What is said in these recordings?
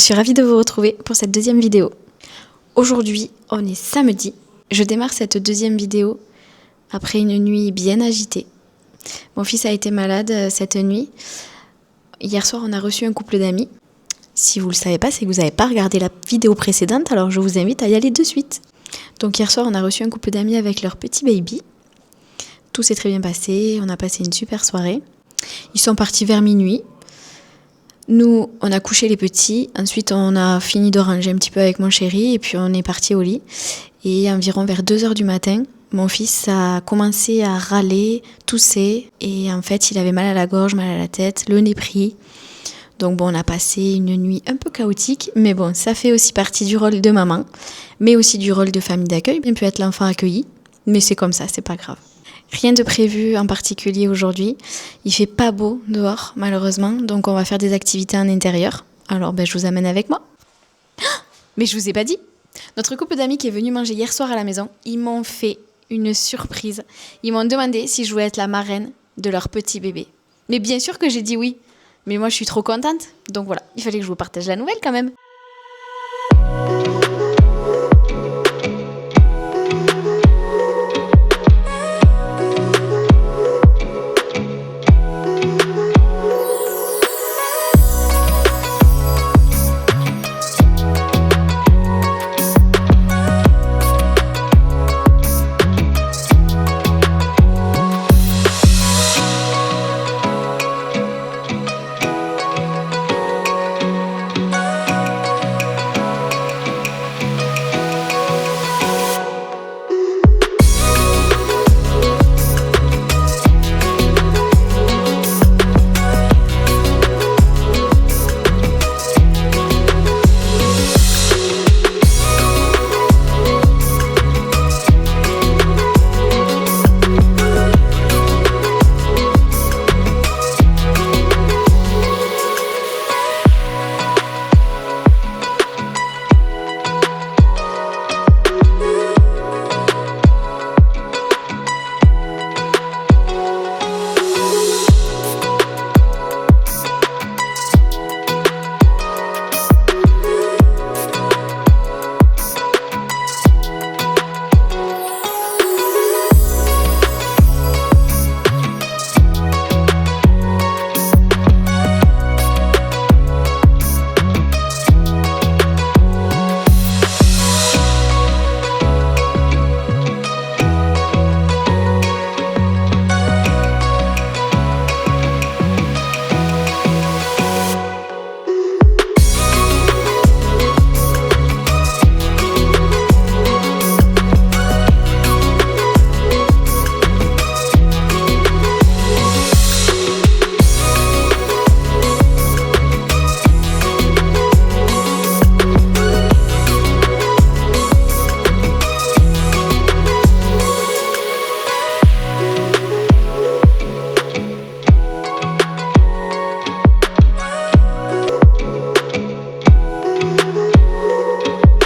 suis ravie de vous retrouver pour cette deuxième vidéo. Aujourd'hui, on est samedi. Je démarre cette deuxième vidéo après une nuit bien agitée. Mon fils a été malade cette nuit. Hier soir, on a reçu un couple d'amis. Si vous ne le savez pas, c'est que vous n'avez pas regardé la vidéo précédente, alors je vous invite à y aller de suite. Donc hier soir, on a reçu un couple d'amis avec leur petit baby. Tout s'est très bien passé, on a passé une super soirée. Ils sont partis vers minuit. Nous, on a couché les petits. Ensuite, on a fini de ranger un petit peu avec mon chéri et puis on est parti au lit. Et environ vers 2h du matin, mon fils a commencé à râler, tousser. Et en fait, il avait mal à la gorge, mal à la tête, le nez pris. Donc bon, on a passé une nuit un peu chaotique, mais bon, ça fait aussi partie du rôle de maman, mais aussi du rôle de famille d'accueil. Bien peut être l'enfant accueilli, mais c'est comme ça, c'est pas grave. Rien de prévu en particulier aujourd'hui. Il fait pas beau dehors, malheureusement, donc on va faire des activités en intérieur. Alors je vous amène avec moi. Mais je vous ai pas dit. Notre couple d'amis qui est venu manger hier soir à la maison, ils m'ont fait une surprise. Ils m'ont demandé si je voulais être la marraine de leur petit bébé. Mais bien sûr que j'ai dit oui. Mais moi, je suis trop contente. Donc voilà, il fallait que je vous partage la nouvelle quand même.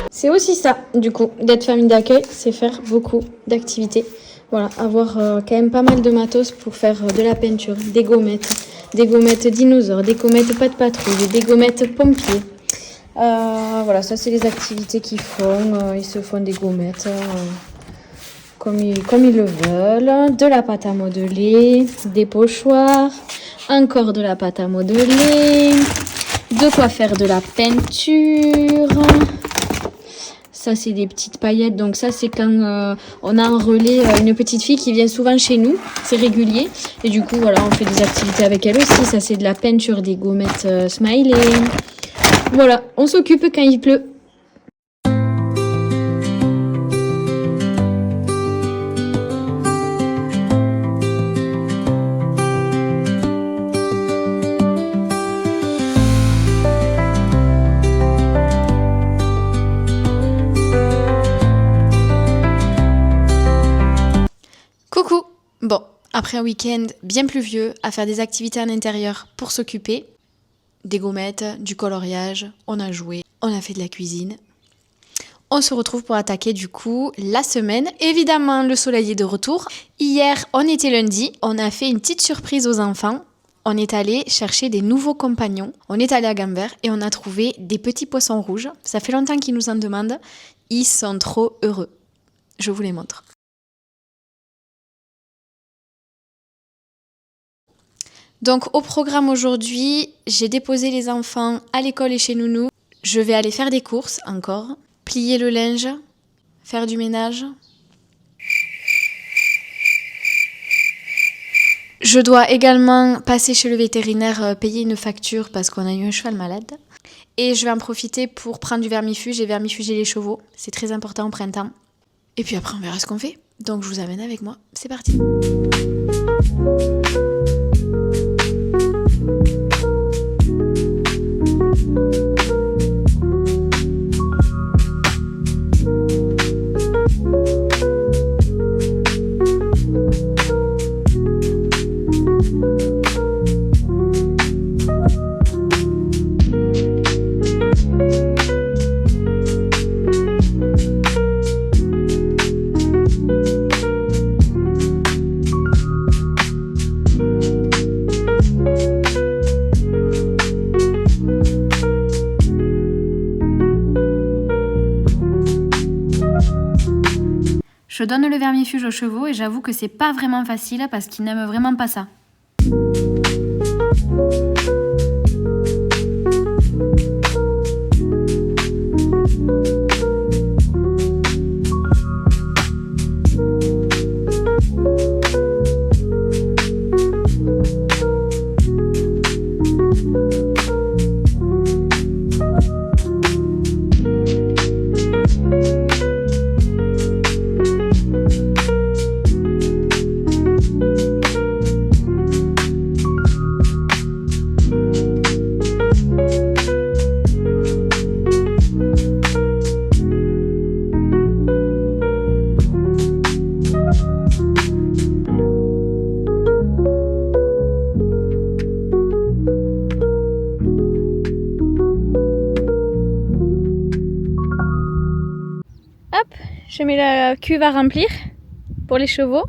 C'est aussi ça, du coup, d'être famille d'accueil, c'est faire beaucoup d'activités. Voilà, avoir quand même pas mal de matos pour faire de la peinture, des gommettes dinosaures, des gommettes pas de patrouille, des gommettes pompiers. Voilà, ça c'est les activités qu'ils font. Ils se font des gommettes comme ils le veulent. De la pâte à modeler, des pochoirs, encore de la pâte à modeler, de quoi faire de la peinture. Ça, c'est des petites paillettes. Donc ça, c'est quand on a un relais, une petite fille qui vient souvent chez nous. C'est régulier. Et du coup, voilà, on fait des activités avec elle aussi. Ça, c'est de la peinture, des gommettes smiley. Voilà, on s'occupe quand il pleut. Coucou! Bon, après un week-end bien pluvieux, à faire des activités en intérieur pour s'occuper, des gommettes, du coloriage, on a joué, on a fait de la cuisine. On se retrouve pour attaquer du coup la semaine. Évidemment, le soleil est de retour. Hier, on était lundi, on a fait une petite surprise aux enfants. on est allé chercher des nouveaux compagnons. On est allé à Gamver et on a trouvé des petits poissons rouges. Ça fait longtemps qu'ils nous en demandent. Ils sont trop heureux. Je vous les montre. Donc au programme aujourd'hui, j'ai déposé les enfants à l'école et chez Nounou. Je vais aller faire des courses encore, plier le linge, faire du ménage. Je dois également passer chez le vétérinaire, payer une facture parce qu'on a eu un cheval malade. Et je vais en profiter pour prendre du vermifuge et vermifuger les chevaux. C'est très important au printemps. Et puis après, on verra ce qu'on fait. Donc je vous amène avec moi. C'est parti. Je donne le vermifuge aux chevaux et j'avoue que c'est pas vraiment facile parce qu'ils n'aiment vraiment pas ça. Hop, je mets la cuve à remplir pour les chevaux,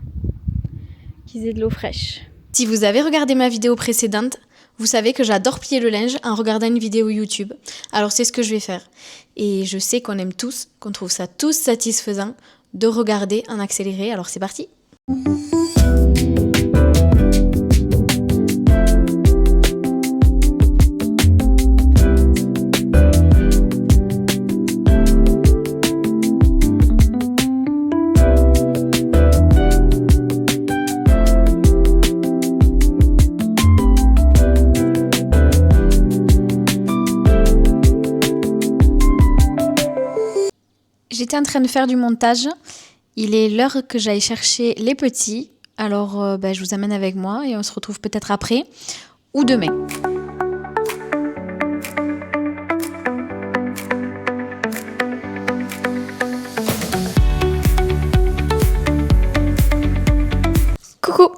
qu'ils aient de l'eau fraîche. Si vous avez regardé ma vidéo précédente, vous savez que j'adore plier le linge en regardant une vidéo YouTube. Alors c'est ce que je vais faire. Et je sais qu'on aime tous, qu'on trouve ça tous satisfaisant de regarder en accéléré. Alors c'est parti! J'étais en train de faire du montage. Il est l'heure que j'aille chercher les petits. Alors je vous amène avec moi et on se retrouve peut-être après ou demain. Coucou!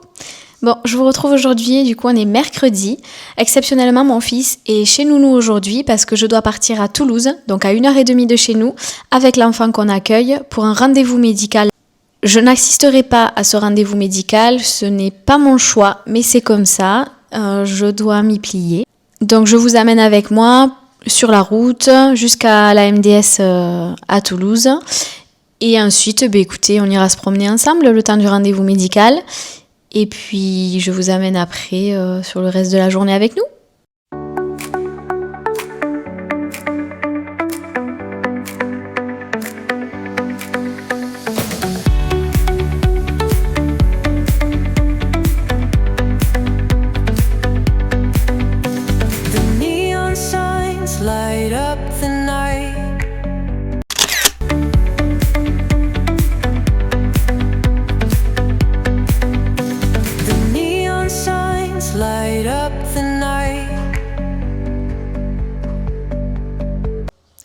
Bon, je vous retrouve aujourd'hui, du coup on est mercredi. Exceptionnellement, mon fils est chez Nounou aujourd'hui parce que je dois partir à Toulouse, donc à 1h30 de chez nous, avec l'enfant qu'on accueille pour un rendez-vous médical. Je n'assisterai pas à ce rendez-vous médical, ce n'est pas mon choix, mais c'est comme ça, je dois m'y plier. Donc je vous amène avec moi sur la route jusqu'à la MDS à Toulouse. Et ensuite, écoutez, on ira se promener ensemble le temps du rendez-vous médical. Et puis, je vous amène après sur le reste de la journée avec nous.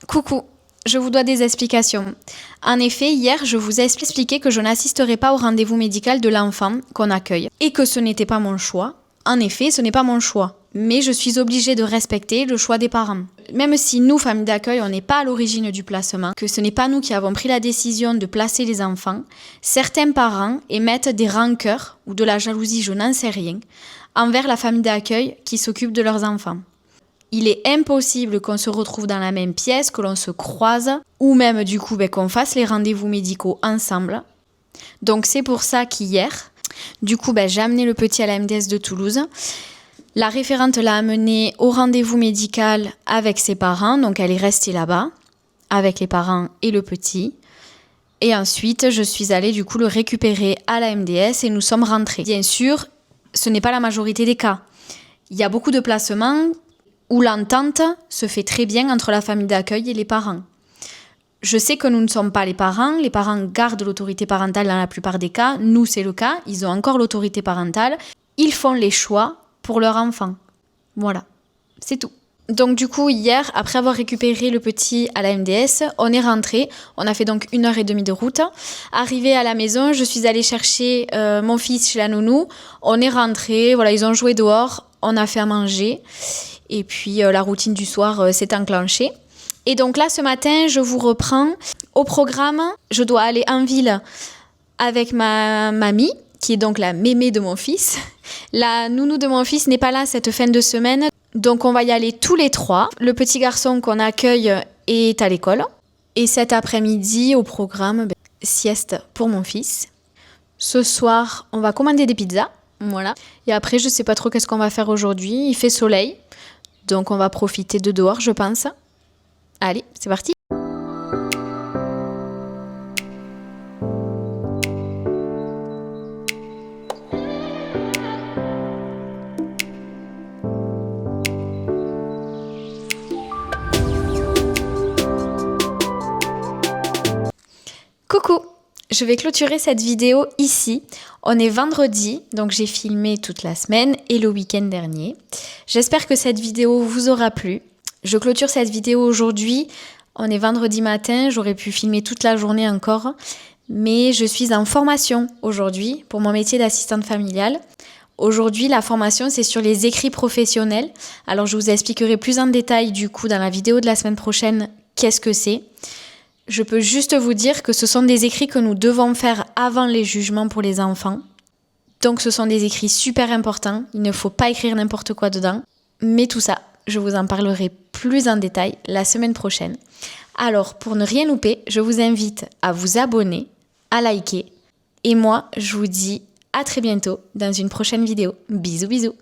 Coucou, je vous dois des explications. En effet, hier, je vous ai expliqué que je n'assisterai pas au rendez-vous médical de l'enfant qu'on accueille et que ce n'était pas mon choix. En effet, ce n'est pas mon choix. mais je suis obligée de respecter le choix des parents. Même si nous, famille d'accueil, on n'est pas à l'origine du placement, que ce n'est pas nous qui avons pris la décision de placer les enfants, certains parents émettent des rancœurs ou de la jalousie, je n'en sais rien, envers la famille d'accueil qui s'occupe de leurs enfants. Il est impossible qu'on se retrouve dans la même pièce, que l'on se croise, ou même du coup qu'on fasse les rendez-vous médicaux ensemble. Donc c'est pour ça qu'hier, du coup j'ai amené le petit à la MDS de Toulouse. La référente l'a amené au rendez-vous médical avec ses parents, donc elle est restée là-bas, avec les parents et le petit. Et ensuite, je suis allée du coup le récupérer à la MDS et nous sommes rentrés. Bien sûr, ce n'est pas la majorité des cas. Il y a beaucoup de placements où l'entente se fait très bien entre la famille d'accueil et les parents. Je sais que nous ne sommes pas les parents gardent l'autorité parentale dans la plupart des cas. Nous, c'est le cas, ils ont encore l'autorité parentale. Ils font les choix pour leur enfant. Voilà, c'est tout. Donc du coup, hier, après avoir récupéré le petit à la MDS, on est rentré. On a fait donc 1h30 de route. Arrivé à la maison, je suis allée chercher mon fils chez la nounou. On est rentré, voilà, ils ont joué dehors, on a fait à manger. Et puis la routine du soir s'est enclenchée. Et donc là, ce matin, je vous reprends au programme. Je dois aller en ville avec ma mamie, qui est donc la mémé de mon fils. La nounou de mon fils n'est pas là cette fin de semaine, donc on va y aller tous les trois. Le petit garçon qu'on accueille est à l'école. Et cet après-midi, au programme, sieste pour mon fils. Ce soir, on va commander des pizzas, voilà. Et après, je sais pas trop qu'est-ce qu'on va faire aujourd'hui. Il fait soleil, donc on va profiter de dehors, je pense. Allez, c'est parti! Coucou! Je vais clôturer cette vidéo ici. On est vendredi, donc j'ai filmé toute la semaine et le week-end dernier. J'espère que cette vidéo vous aura plu. Je clôture cette vidéo aujourd'hui. On est vendredi matin, j'aurais pu filmer toute la journée encore. Mais je suis en formation aujourd'hui pour mon métier d'assistante familiale. Aujourd'hui, la formation, c'est sur les écrits professionnels. Alors, je vous expliquerai plus en détail, du coup, dans la vidéo de la semaine prochaine, qu'est-ce que c'est. Je peux juste vous dire que ce sont des écrits que nous devons faire avant les jugements pour les enfants. Donc, ce sont des écrits super importants. Il ne faut pas écrire n'importe quoi dedans. Mais tout ça, je vous en parlerai plus en détail la semaine prochaine. Alors, pour ne rien louper, je vous invite à vous abonner, à liker. Et moi, je vous dis à très bientôt dans une prochaine vidéo. Bisous, bisous.